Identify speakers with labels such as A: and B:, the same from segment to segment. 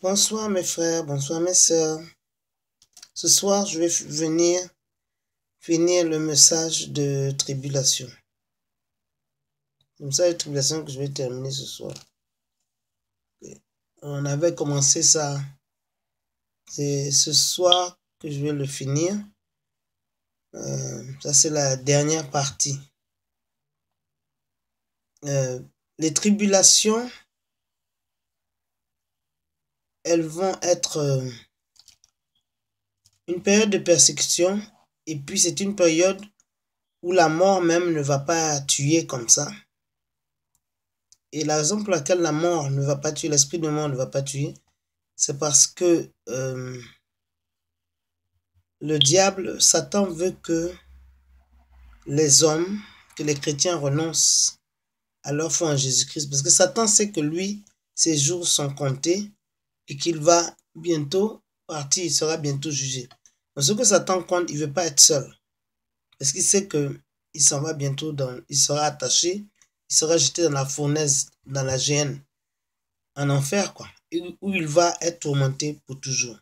A: Bonsoir mes frères, bonsoir mes sœurs. Ce soir, je vais venir finir le message de tribulation. Le message de tribulation que je vais terminer ce soir. On avait commencé ça. C'est ce soir que je vais le finir. Ça, c'est la dernière partie. Les tribulations, elles vont être une période de persécution. Et puis, c'est une période où la mort même ne va pas tuer comme ça. Et la raison pour laquelle la mort ne va pas tuer, l'esprit de mort ne va pas tuer, c'est parce que le diable, Satan veut que les hommes, que les chrétiens renoncent à leur foi en Jésus-Christ. Parce que Satan sait que lui, ses jours sont comptés et qu'il va bientôt partir, il sera bientôt jugé. Donc ce que Satan compte, il ne veut pas être seul. Parce qu'il sait qu'il s'en va bientôt, il sera attaché, il sera jeté dans la fournaise, dans la géhenne, en enfer, quoi, où il va être tourmenté pour toujours.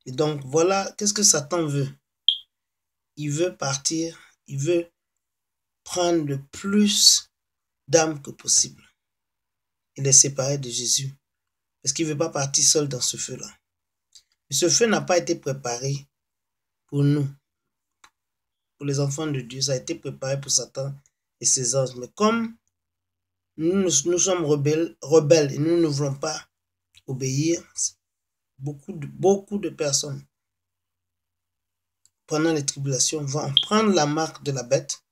A: Et donc, voilà, qu'est-ce que Satan veut? Il veut partir, il veut prendre le plus d'âmes que possible. Il est séparé de Jésus. Parce qu'il ne veut pas partir seul dans ce feu-là. Ce feu n'a pas été préparé pour nous, pour les enfants de Dieu. Ça a été préparé pour Satan et ses anges. Mais comme nous sommes rebelles et nous ne voulons pas obéir, beaucoup de personnes pendant les tribulations vont prendre la marque de la bête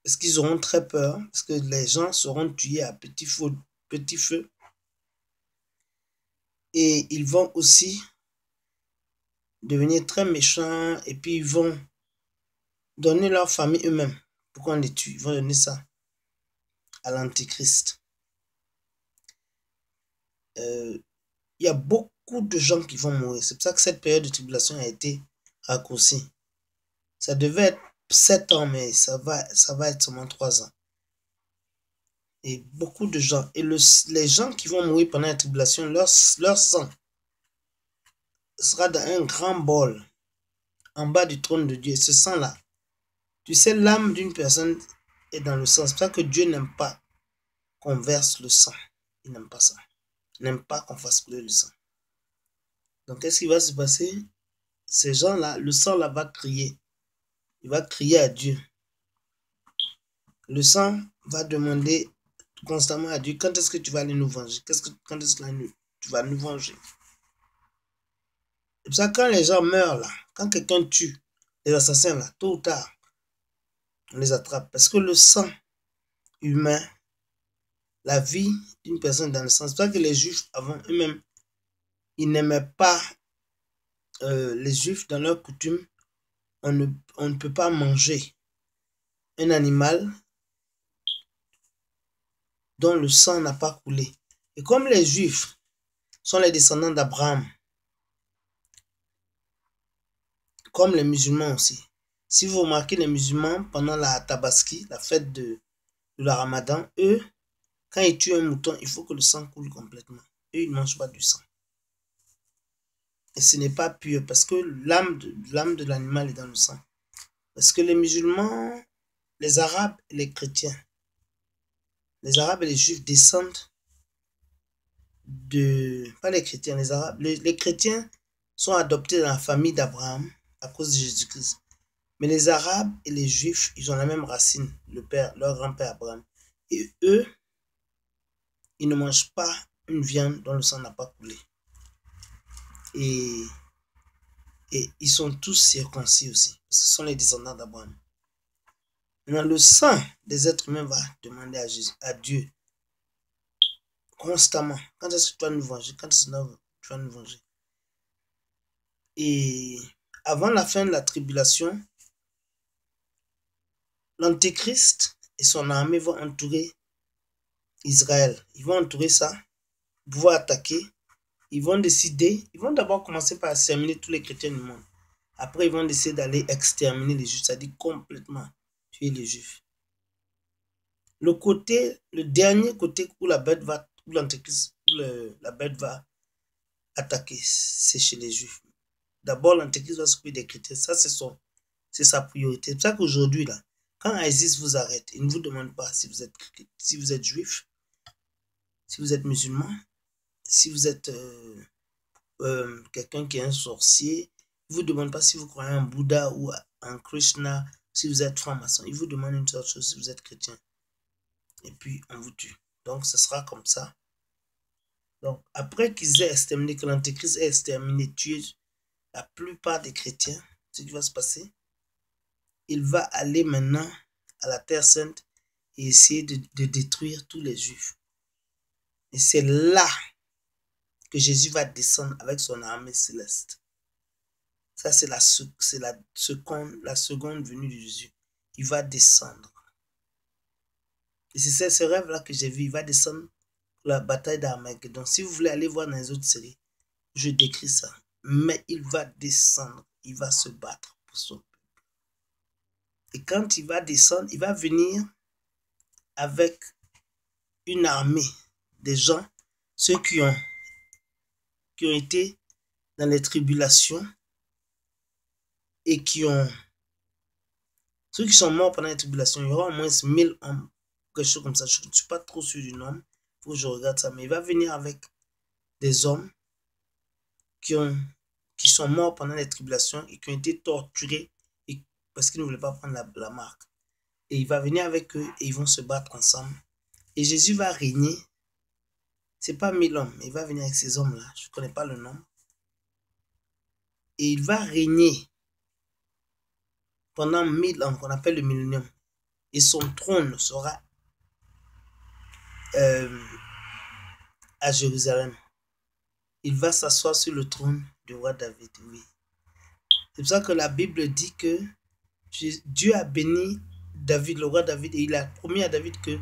A: parce qu'ils auront très peur, parce que les gens seront tués à petit feu. Et ils vont aussi devenir très méchants et puis ils vont donner leur famille eux-mêmes pour qu'on les tue. Ils vont donner ça à l'Antichrist. Il y a beaucoup de gens qui vont mourir. C'est pour ça que cette période de tribulation a été raccourcie. Ça devait être 7 ans, mais ça va être seulement 3 ans. Et beaucoup de gens. Et les gens qui vont mourir pendant la tribulation, leur sang sera dans un grand bol en bas du trône de Dieu. Ce sang-là, tu sais, l'âme d'une personne est dans le sang. C'est pour ça que Dieu n'aime pas qu'on verse le sang. Il n'aime pas ça. Il n'aime pas qu'on fasse couler le sang. Donc, qu'est-ce qui va se passer? Ces gens-là, le sang-là va crier. Il va crier à Dieu. Le sang va demander constamment à Dieu, quand est-ce que tu vas aller nous venger? Quand est-ce que tu vas nous venger? C'est pour ça que quand les gens meurent là, quand quelqu'un tue, les assassins là, tôt ou tard, on les attrape. Parce que le sang humain, la vie d'une personne dans le sang, c'est pour ça que les juifs avant eux-mêmes, ils n'aimaient pas les juifs dans leur coutume. On ne peut pas manger un animal dont le sang n'a pas coulé. Et comme les juifs sont les descendants d'Abraham, comme les musulmans aussi. Si vous remarquez les musulmans, pendant la Tabaski, la fête de la Ramadan, eux, quand ils tuent un mouton, il faut que le sang coule complètement. Eux, ils ne mangent pas du sang. Et ce n'est pas pur parce que l'âme de l'animal est dans le sang. Parce que les musulmans, les arabes et les chrétiens, les arabes et les juifs descendent pas les chrétiens, les arabes, les chrétiens sont adoptés dans la famille d'Abraham à cause de Jésus-Christ. Mais les arabes et les juifs, ils ont la même racine, leur grand-père Abraham. Et eux, ils ne mangent pas une viande dont le sang n'a pas coulé. Et ils sont tous circoncis aussi, parce que ce sont les descendants d'Abraham. Maintenant, le sang des êtres humains va demander à Dieu constamment, quand est-ce que tu vas nous venger? Quand est-ce que tu vas nous venger? Et avant la fin de la tribulation, l'Antéchrist et son armée vont entourer Israël. Ils vont entourer ça, pouvoir attaquer. Ils vont d'abord commencer par exterminer tous les chrétiens du monde. Après, ils vont décider d'aller exterminer les juifs, c'est-à-dire complètement tuer les juifs. Le dernier côté où l'Antéchrist la bête va attaquer, c'est chez les Juifs. D'abord, l'Antéchrist va s'occuper des chrétiens. Ça, c'est sa priorité. C'est pour ça qu'aujourd'hui, là, quand ISIS vous arrête, il ne vous demande pas si vous êtes juif, si vous êtes musulman, si vous êtes quelqu'un qui est un sorcier. Il ne vous demande pas si vous croyez en Bouddha ou en Krishna, si vous êtes franc-maçon. Il vous demande une seule chose, si vous êtes chrétien. Et puis, on vous tue. Donc, ce sera comme ça. Donc, après qu'ils aient exterminé, que l'Antéchrist ait exterminé, tué la plupart des chrétiens, ce qui va se passer, il va aller maintenant à la Terre Sainte et essayer de détruire tous les Juifs. Et c'est là que Jésus va descendre avec son armée céleste. Ça, c'est la seconde venue de Jésus. Il va descendre. Et c'est ce rêve-là que j'ai vu. Il va descendre pour la bataille d'Armageddon. Si vous voulez aller voir dans les autres séries, je décris ça. Mais il va descendre. Il va se battre pour son peuple. Et quand il va descendre, il va venir avec une armée des gens, ceux qui ont été dans les tribulations et ceux qui sont morts pendant les tribulations. Il y aura au moins 1000 hommes, quelque chose comme ça. Je ne suis pas trop sûr du nombre. Il faut que je regarde ça. Mais il va venir avec des hommes qui sont morts pendant les tribulations et qui ont été torturés parce qu'ils ne voulaient pas prendre la marque. Et il va venir avec eux et ils vont se battre ensemble. Et Jésus va régner. Ce n'est pas 1000 hommes, mais il va venir avec ces hommes-là. Je ne connais pas le nom. Et il va régner pendant 1000 ans, qu'on appelle le millénium. Et son trône sera à Jérusalem. Il va s'asseoir sur le trône du roi David, oui. C'est pour ça que la Bible dit que Dieu a béni David, le roi David, et il a promis à David que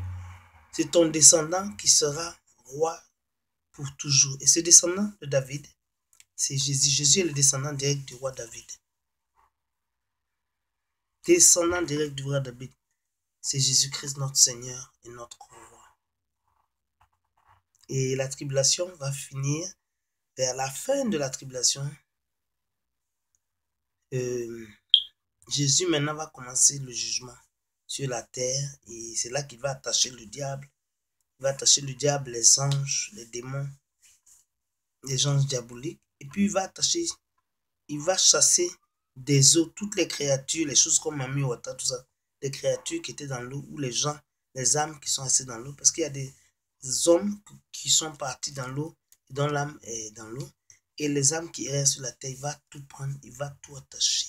A: c'est ton descendant qui sera roi pour toujours. Et ce descendant de David, c'est Jésus. Jésus est le descendant direct du roi David. Descendant direct du roi David, c'est Jésus-Christ notre Seigneur et notre roi. Et la tribulation va finir vers la fin de la tribulation. Jésus maintenant va commencer le jugement sur la terre et c'est là qu'il va attacher le diable. Il va attacher le diable, les anges, les démons, les anges diaboliques. Et puis il va chasser des eaux toutes les créatures, les choses comme Mami Wata, tout ça, les créatures qui étaient dans l'eau ou les gens, les âmes qui sont restées dans l'eau. Parce qu'il y a des hommes qui sont partis dans l'eau, dont l'âme est dans l'eau. Et les âmes qui restent sur la terre, il va tout prendre, il va tout attacher.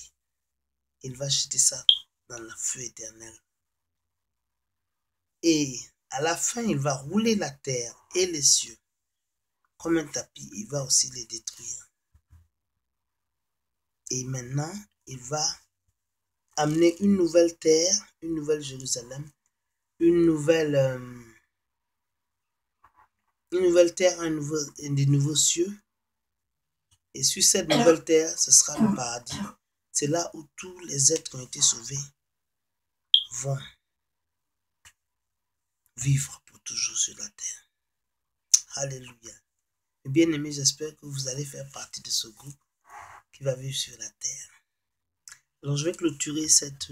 A: Il va jeter ça dans le feu éternel. Et à la fin, il va rouler la terre et les cieux comme un tapis. Il va aussi les détruire. Et maintenant, il va amener une nouvelle terre, une nouvelle Jérusalem, une nouvelle terre, des nouveaux cieux. Et sur cette nouvelle terre, ce sera le paradis. C'est là où tous les êtres qui ont été sauvés vont vivre pour toujours sur la terre. Alléluia. Bien aimés, j'espère que vous allez faire partie de ce groupe qui va vivre sur la terre. Alors je vais clôturer cette